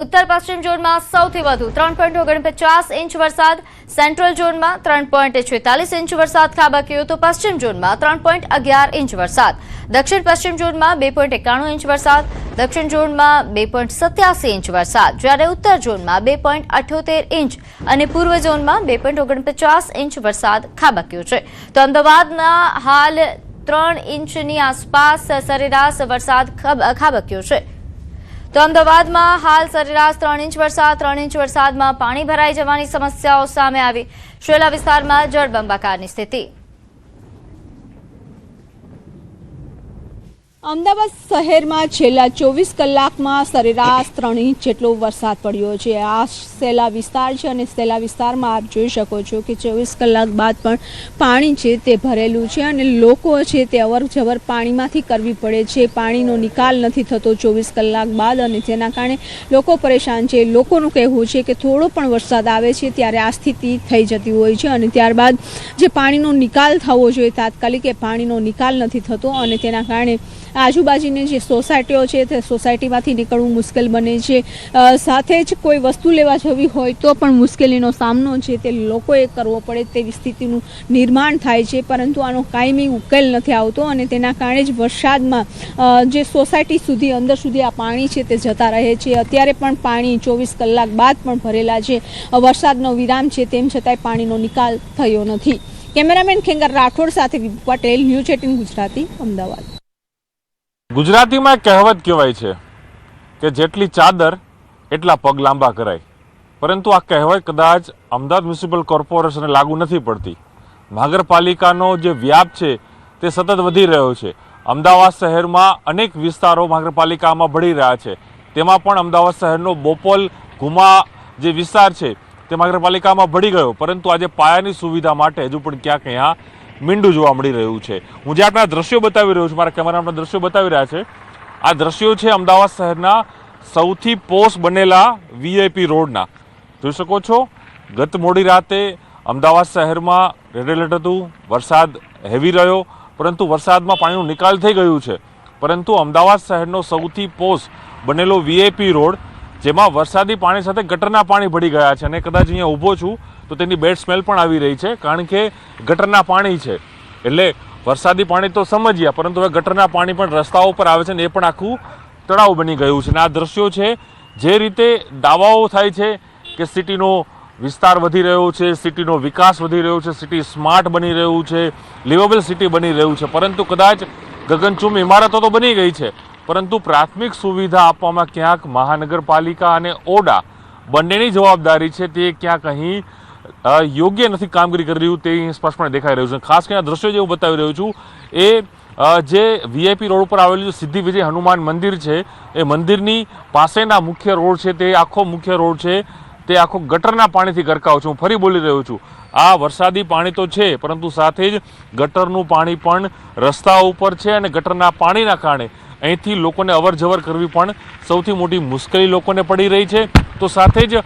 उत्तर पश्चिम zone में सौथी वधु 3.49 inch वरसाद, सेंट्रल जोन में 3.46 इंच वरसाद खाबक्यो तो पश्चिम जोन में 3.11 इंच वरसाद, दक्षिण पश्चिम जोन में 2.91 इंच वरसाद, दक्षिण जोन में 2.87 इंच वरसाद, ज्यारे उत्तर जोन में 2.78 इंच और पूर्व जोन में 2.49 इंच वरसाद खाबक्यो छे। तो अमदावाद में हाल 3 इंचनी आसपास सरेराश वरसाद खाबक्यो छे। तो अमदावाद में हाल सरेराश 3 इंच वरसाद में पानी भराई जवानी समस्याओं सामे आवी। शेला विस्तार में जळबंबाकारनी स्थिति। अमदावाद शहर में छेल्ला 24 कलाक में सरेराश 3 इंच जेटलो वरसाद पड़्यो छे। आ सेला विस्तार छे अने सेला विस्तार में आप जोई शको छो कि 24 कलाक बाद पण पाणी छे ते भरेलुं छे अने लोको छे ते अवर जवर पाणीमांथी करवी पड़े छे। पाणीनो निकाल नथी थतो 24 कलाक बाद अने जेना कारणे लोको परेशान छे। लोकोनुं कहेवुं छे कि थोड़ो पण वरसाद आवे छे त्यारे आ स्थिति थई जती होय छे अने त्यारबाद जे पाणीनो निकाल थवो जोईए तात्कालिक ए पाणीनो निकाल नथी थतो अने तेना कारणे आजूबाजूनी जे सोसायटीओ छे ते सोसायटीमांथी निकळવું मुश्केल बने छे। साथे ज कोई वस्तु लेवा जवी होय तो पण मुश्केलीनो सामनो छे ते लोकोए करवो पड़े तेवी स्थितिनुं निर्माण थाय छे, परंतु आनो कायमी उकेल नथी आवतो अने तेना कारणे ज वरसादमां जे सोसायटी सुधी अंदर सुधी आ पाणी छे ते जता रहे छे। अत्यारे पण पाणी 24 कलाक बाद पण भरेला छे। वरसादनो विराम छे तेम छतांय पाणीनो निकाल थयो नथी। केमेरामेन खेंगर राठोड साथे विभू पटेल, न्यूज 18 गुजराती, अमदावाद। गुजराती में कहेवत कहेवाय छे कि जेटली चादर एटला पग लांबा कराय, परंतु आ कहेवत कदाच अमदावाद म्युनिसिपल कोर्पोरेशन लागू नहीं पड़ती। महानगरपालिकानो जे व्याप छे ते सतत वधी रह्यो छे। अमदावाद शहर में अनेक विस्तारों महानगरपालिका में भળી रह्या छे, तेमां पण अमदावाद शहरनो बोपोल घुमा जे विस्तार छे ते महानगरपालिका में भળી गयो, परंतु आज पायानी सुविधा माटे हजू पण क्यांक अहींया मींडू जोवा मળી રહ્યું છે। હું જે આપણા દ્રશ્યો બતાવી રહ્યો છું, મારા કેમેરામાં દ્રશ્યો બતાવી રહ્યા છે, આ દ્રશ્યો છે અમદાવાદ શહેરના સૌથી પોશ બનેલા વીઆઈપી રોડના। જોઈ શકો છો ગત મોડી રાતે અમદાવાદ શહેરમાં રેડ એલર્ટ હતું, વરસાદ હેવી રહ્યો, પરંતુ વરસાદમાં પાણીનો નિકાલ થઈ ગયું છે। પરંતુ અમદાવાદ શહેરનો સૌથી પોશ બનેલો વીઆઈપી રોડ જેમાં વરસાદી પાણી સાથે ગટરના પાણી ભળી ગયા છે અને કદાચ અહીંયા ઊભો છું तो तेनी बेड स्मेल पण आवी रही है, कारण के गटरना पाणी है एटले वरसादी पाणी तो समझिया, परंतु गटरना पाणी पण रस्ताओं पर आवे छे ने ए पण आखुं तळाव बनी गयुं छे। आ दृश्यो छे जे रीते दावाओ थाय छे कि सिटीनो विस्तार वधी रह्यो छे, सिटीनो विकास वधी रह्यो छे, सिटी स्मार्ट बनी रह्युं छे, लिवेबल सिटी बनी रह्युं छे, परंतु कदाच गगनचुंबी इमारतो तो बनी गई है, परंतु प्राथमिक सुविधा आपवामां क्यांक महानगरपालिका अने ओडा बंनेनी जवाबदारी छे ते क्यांक अहीं योग्य नहीं कामगीरी कर रही ते स्पष्टपणे देखाई रह्युं छे। खास કરીને दृश्य जो बतावी रह्यो छुं ए जे वीआईपी रोड पर आवेલું सिद्धि विजय हनुमान मंदिर है ए मंदिरनी पासेना मुख्य रोड है ते आखो मुख्य रोड है ते आखो गटरना पाणीथी गरकाव छे। हूँ फरी बोली रह्यो छुं आ वरसादी पाणी तो है, परंतु साथे ज गटरनुं पाणी पण रस्ता उपर छे अने गटरना पाणीना कारणे અહીંથી લોકોને અવર જવર કરવી પણ સૌથી મોટી મુશ્કેલી લોકોને પડી રહી છે। તો સાથે જ